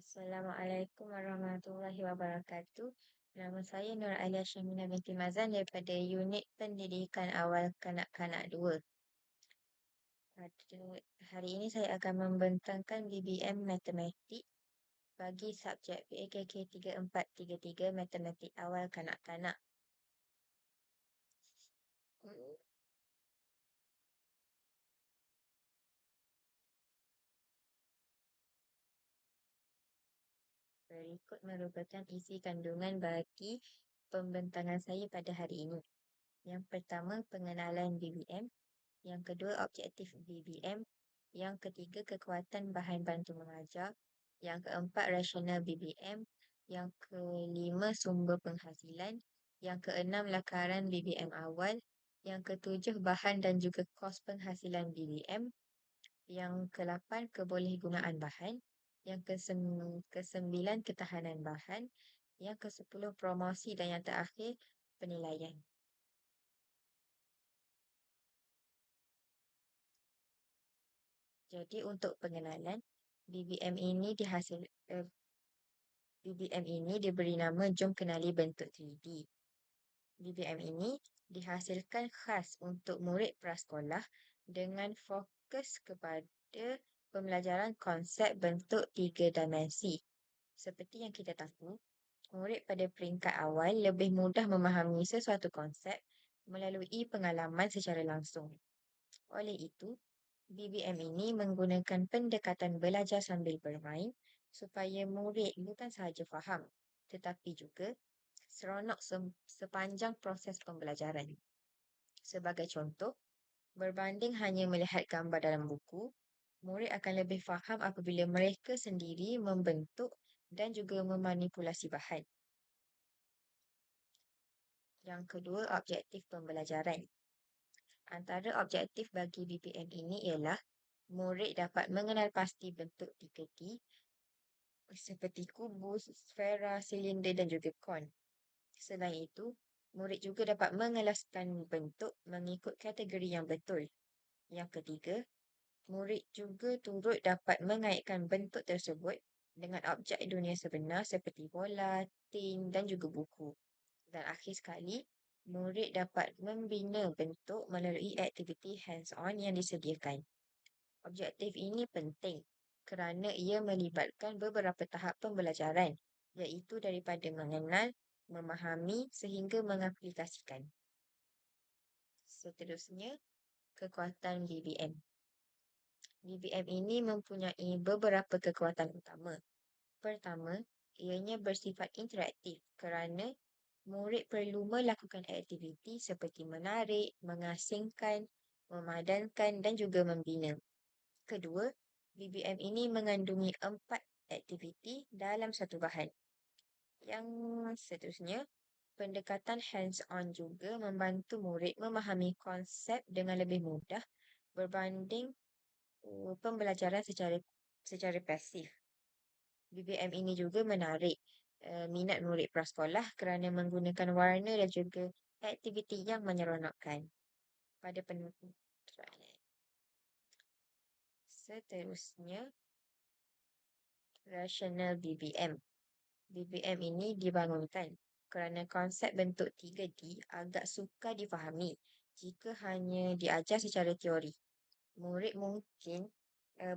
Assalamualaikum warahmatullahi wabarakatuh. Nama saya Nur Alia Syamina binti Mazan daripada Unit Pendidikan Awal Kanak-Kanak 2. Pada hari ini saya akan membentangkan BBM Matematik bagi subjek PKK 3433 Matematik Awal Kanak-Kanak. Berikut merupakan isi kandungan bagi pembentangan saya pada hari ini. Yang pertama, pengenalan BBM. Yang kedua, objektif BBM. Yang ketiga, kekuatan bahan bantu mengajar. Yang keempat, rasional BBM. Yang kelima, sumber penghasilan. Yang keenam, lakaran BBM awal. Yang ketujuh, bahan dan juga kos penghasilan BBM. Yang ke-8, kebolehgunaan bahan. Yang ke-9, ketahanan bahan. Yang ke-10, promosi. Dan yang terakhir, penilaian. Jadi untuk pengenalan, BBM ini diberi nama Jom Kenali Bentuk 3D. BBM ini dihasilkan khas untuk murid prasekolah dengan fokus kepada pembelajaran konsep bentuk 3 dimensi. Seperti yang kita tahu, murid pada peringkat awal lebih mudah memahami sesuatu konsep melalui pengalaman secara langsung. Oleh itu, BBM ini menggunakan pendekatan belajar sambil bermain supaya murid bukan sahaja faham, tetapi juga seronok sepanjang proses pembelajaran. Sebagai contoh, berbanding hanya melihat gambar dalam buku, murid akan lebih faham apabila mereka sendiri membentuk dan juga memanipulasi bahan. Yang kedua, objektif pembelajaran. Antara objektif bagi BBM ini ialah murid dapat mengenal pasti bentuk 3D seperti kubus, sfera, silinder dan juga kon. Selain itu, murid juga dapat mengelaskan bentuk mengikut kategori yang betul. Yang ketiga, murid juga turut dapat mengaitkan bentuk tersebut dengan objek dunia sebenar seperti bola, tin dan juga buku. Dan akhir sekali, murid dapat membina bentuk melalui aktiviti hands-on yang disediakan. Objektif ini penting kerana ia melibatkan beberapa tahap pembelajaran, iaitu daripada mengenal, memahami sehingga mengaplikasikan. Seterusnya, kekuatan BBM. BBM ini mempunyai beberapa kekuatan utama. Pertama, ianya bersifat interaktif kerana murid perlu melakukan aktiviti seperti menarik, mengasingkan, memadankan dan juga membina. Kedua, BBM ini mengandungi 4 aktiviti dalam satu bahan. Yang seterusnya, pendekatan hands-on juga membantu murid memahami konsep dengan lebih mudah berbanding pembelajaran secara pasif. BBM ini juga menarik minat murid prasekolah kerana menggunakan warna dan juga aktiviti yang menyeronokkan. Pada penutupan. Seterusnya, rasional BBM. BBM ini dibangunkan kerana konsep bentuk 3D agak sukar difahami jika hanya diajar secara teori. Murid mungkin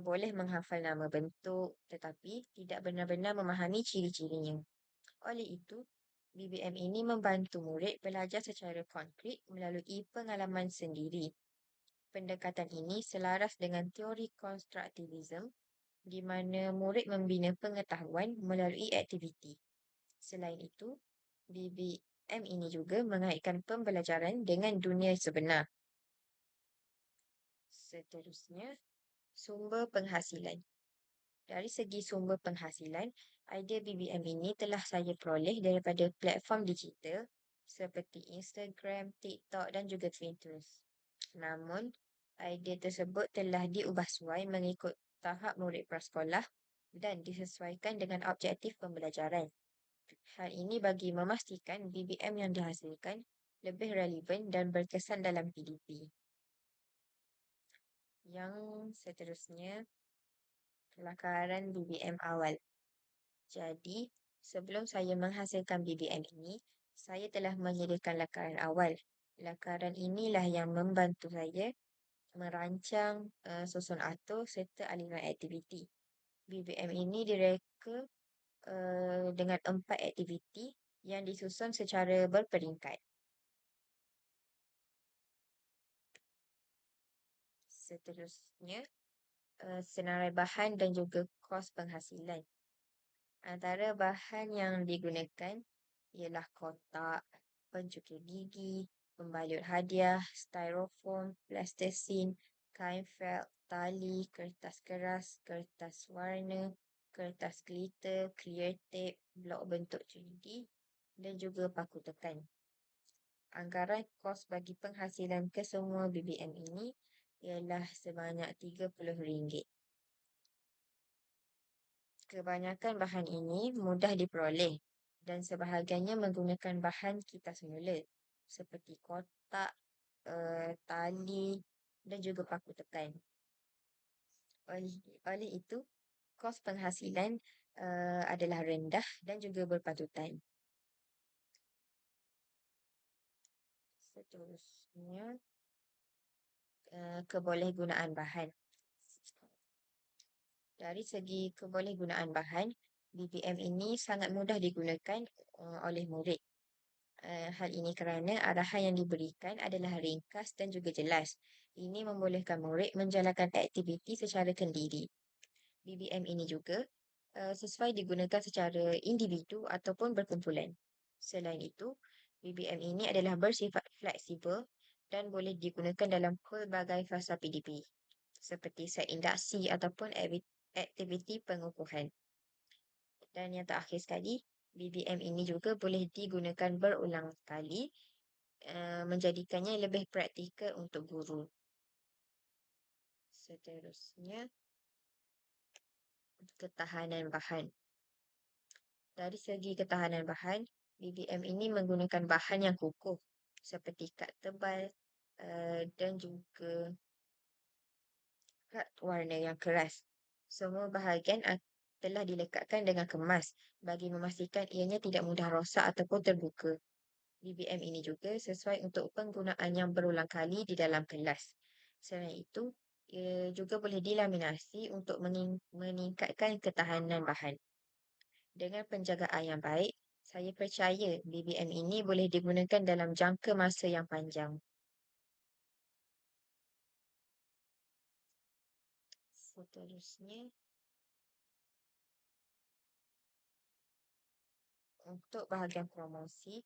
boleh menghafal nama bentuk tetapi tidak benar-benar memahami ciri-cirinya. Oleh itu, BBM ini membantu murid belajar secara konkret melalui pengalaman sendiri. Pendekatan ini selaras dengan teori konstruktivisme di mana murid membina pengetahuan melalui aktiviti. Selain itu, BBM ini juga mengaitkan pembelajaran dengan dunia sebenar. Seterusnya, sumber penghasilan. Dari segi sumber penghasilan, idea BBM ini telah saya peroleh daripada platform digital seperti Instagram, TikTok dan juga Pinterest. Namun, idea tersebut telah diubah suai mengikut tahap murid prasekolah dan disesuaikan dengan objektif pembelajaran. Hal ini bagi memastikan BBM yang dihasilkan lebih relevan dan berkesan dalam PDP. Yang seterusnya, lakaran BBM awal. Jadi, sebelum saya menghasilkan BBM ini, saya telah menyediakan lakaran awal. Lakaran inilah yang membantu saya merancang susun atur serta aliran aktiviti. BBM ini direka dengan 4 aktiviti yang disusun secara berperingkat. Seterusnya, senarai bahan dan juga kos penghasilan. Antara bahan yang digunakan ialah kotak, pencukir gigi, pembalut hadiah, styrofoam, plastisin, kain felt, tali, kertas keras, kertas warna, kertas glitter, clear tape, blok bentuk 3D dan juga paku tekan. Anggaran kos bagi penghasilan kesemua BBM ini ialah sebanyak RM30. Kebanyakan bahan ini mudah diperoleh dan sebahagiannya menggunakan bahan kita semula seperti kotak, tali dan juga paku tekan. Oleh itu, kos penghasilan adalah rendah dan juga berpatutan. Seterusnya, kebolehgunaan bahan. Dari segi kebolehgunaan bahan, BBM ini sangat mudah digunakan oleh murid. Hal ini kerana arahan yang diberikan adalah ringkas dan juga jelas. Ini membolehkan murid menjalankan aktiviti secara kendiri. BBM ini juga sesuai digunakan secara individu ataupun berkumpulan. Selain itu, BBM ini adalah bersifat fleksibel dan boleh digunakan dalam pelbagai fasa PDP seperti set induksi ataupun aktiviti pengukuhan. Dan yang terakhir sekali, BBM ini juga boleh digunakan berulang kali menjadikannya lebih praktikal untuk guru. Seterusnya, ketahanan bahan. Dari segi ketahanan bahan, BBM ini menggunakan bahan yang kukuh seperti kad tebal dan juga kad warna yang keras. Semua bahagian telah dilekatkan dengan kemas bagi memastikan ianya tidak mudah rosak ataupun terbuka. BBM ini juga sesuai untuk penggunaan yang berulang kali di dalam kelas. Selain itu, ia juga boleh dilaminasi untuk meningkatkan ketahanan bahan. Dengan penjagaan yang baik, saya percaya BBM ini boleh digunakan dalam jangka masa yang panjang. Seterusnya, untuk bahagian promosi,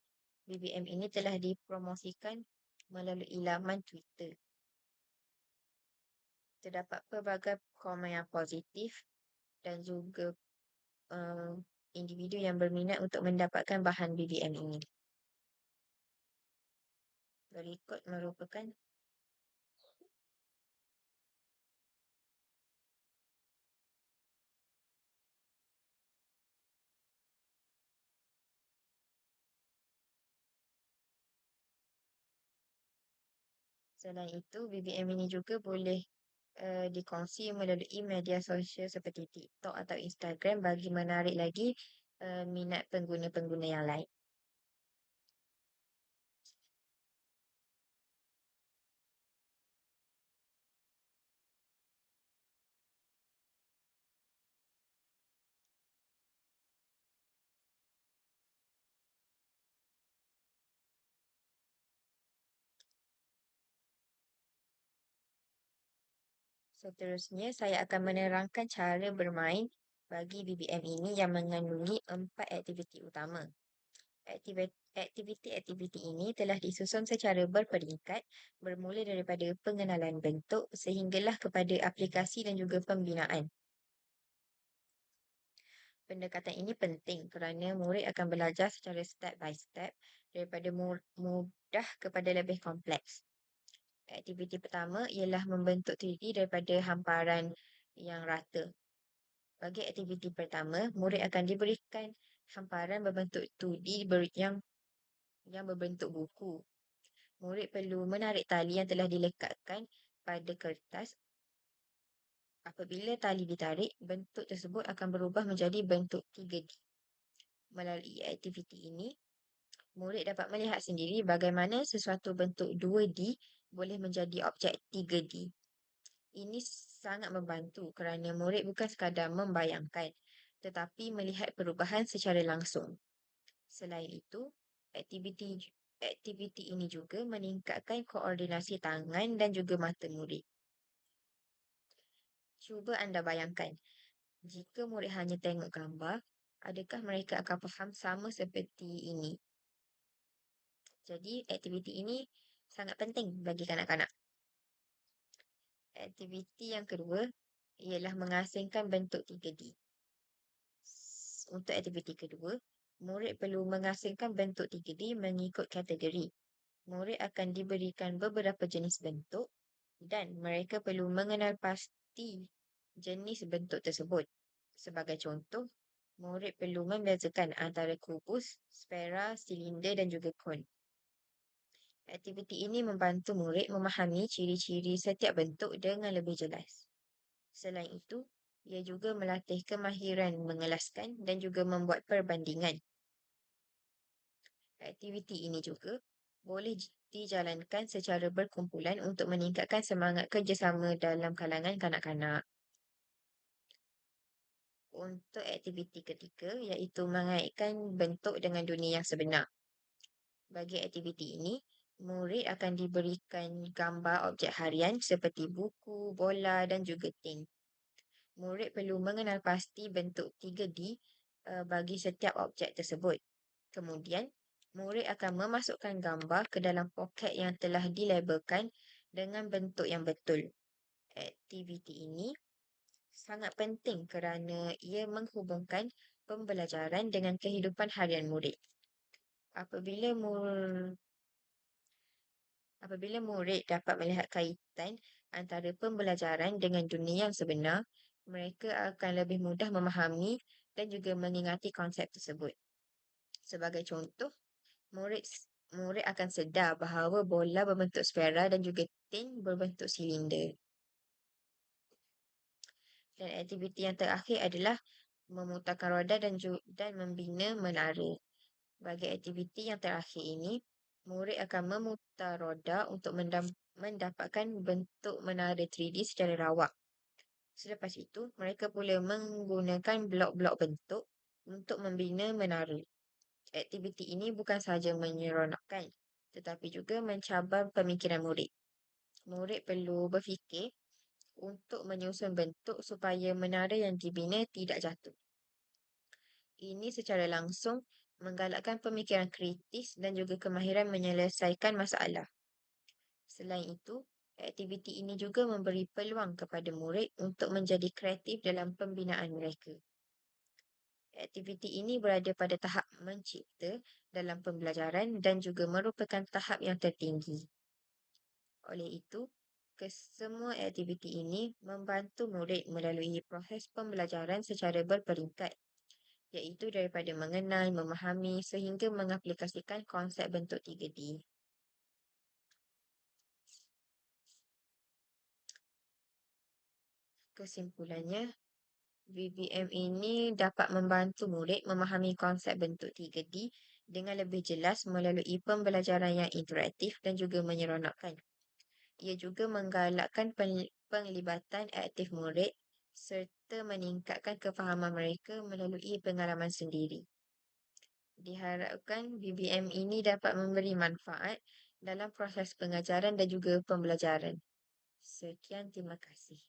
BBM ini telah dipromosikan melalui laman Twitter. Terdapat pelbagai komen yang positif dan juga individu yang berminat untuk mendapatkan bahan BBM ini. Berikut merupakan Selain itu, BBM ini juga boleh dikongsi melalui media sosial seperti TikTok atau Instagram bagi menarik lagi minat pengguna-pengguna yang lain. Seterusnya, saya akan menerangkan cara bermain bagi BBM ini yang mengandungi 4 aktiviti utama. Aktiviti-aktiviti ini telah disusun secara berperingkat bermula daripada pengenalan bentuk sehinggalah kepada aplikasi dan juga pembinaan. Pendekatan ini penting kerana murid akan belajar secara step by step daripada mudah kepada lebih kompleks. Aktiviti pertama ialah membentuk 3D daripada hamparan yang rata. Bagi aktiviti pertama, murid akan diberikan hamparan berbentuk 2D yang berbentuk buku. Murid perlu menarik tali yang telah dilekatkan pada kertas Apabila tali ditarik, bentuk tersebut akan berubah menjadi bentuk 3D. Melalui aktiviti ini, murid dapat melihat sendiri bagaimana sesuatu bentuk 2D boleh menjadi objek 3D. Ini sangat membantu kerana murid bukan sekadar membayangkan, tetapi melihat perubahan secara langsung. Selain itu, aktiviti ini juga meningkatkan koordinasi tangan dan juga mata murid. Cuba anda bayangkan, jika murid hanya tengok gambar, adakah mereka akan faham sama seperti ini? Jadi, aktiviti ini sangat penting bagi kanak-kanak. Aktiviti yang kedua ialah mengasingkan bentuk 3D. Untuk aktiviti kedua, murid perlu mengasingkan bentuk 3D mengikut kategori. Murid akan diberikan beberapa jenis bentuk dan mereka perlu mengenal pasti jenis bentuk tersebut. Sebagai contoh, murid perlu membezakan antara kubus, sfera, silinder dan juga kon. Aktiviti ini membantu murid memahami ciri-ciri setiap bentuk dengan lebih jelas. Selain itu, ia juga melatih kemahiran mengelaskan dan juga membuat perbandingan. Aktiviti ini juga boleh dijalankan secara berkumpulan untuk meningkatkan semangat kerjasama dalam kalangan kanak-kanak. Untuk aktiviti ketiga, iaitu mengaitkan bentuk dengan dunia yang sebenar. Bagi aktiviti ini, murid akan diberikan gambar objek harian seperti buku, bola dan juga tin. Murid perlu mengenal pasti bentuk 3D bagi setiap objek tersebut. Kemudian, murid akan memasukkan gambar ke dalam poket yang telah dilabelkan dengan bentuk yang betul. Aktiviti ini sangat penting kerana ia menghubungkan pembelajaran dengan kehidupan harian murid. Apabila murid dapat melihat kaitan antara pembelajaran dengan dunia yang sebenar, mereka akan lebih mudah memahami dan juga mengingati konsep tersebut. Sebagai contoh, murid akan sedar bahawa bola berbentuk sfera dan juga tin berbentuk silinder. Dan aktiviti yang terakhir adalah memutarkan roda dan membina menara. Bagi aktiviti yang terakhir ini, murid akan memutar roda untuk mendapatkan bentuk menara 3D secara rawak. Selepas itu, mereka pula menggunakan blok-blok bentuk untuk membina menara. Aktiviti ini bukan sahaja menyeronokkan, tetapi juga mencabar pemikiran murid. Murid perlu berfikir untuk menyusun bentuk supaya menara yang dibina tidak jatuh. Ini secara langsung menggalakkan pemikiran kritis dan juga kemahiran menyelesaikan masalah. Selain itu, aktiviti ini juga memberi peluang kepada murid untuk menjadi kreatif dalam pembinaan mereka. Aktiviti ini berada pada tahap mencipta dalam pembelajaran dan juga merupakan tahap yang tertinggi. Oleh itu, kesemua aktiviti ini membantu murid melalui proses pembelajaran secara berperingkat, iaitu daripada mengenal, memahami sehingga mengaplikasikan konsep bentuk 3D. Kesimpulannya, VBM ini dapat membantu murid memahami konsep bentuk 3D dengan lebih jelas melalui pembelajaran yang interaktif dan juga menyeronokkan. Ia juga menggalakkan penglibatan aktif murid serta meningkatkan kefahaman mereka melalui pengalaman sendiri. Diharapkan BBM ini dapat memberi manfaat dalam proses pengajaran dan juga pembelajaran. Sekian, terima kasih.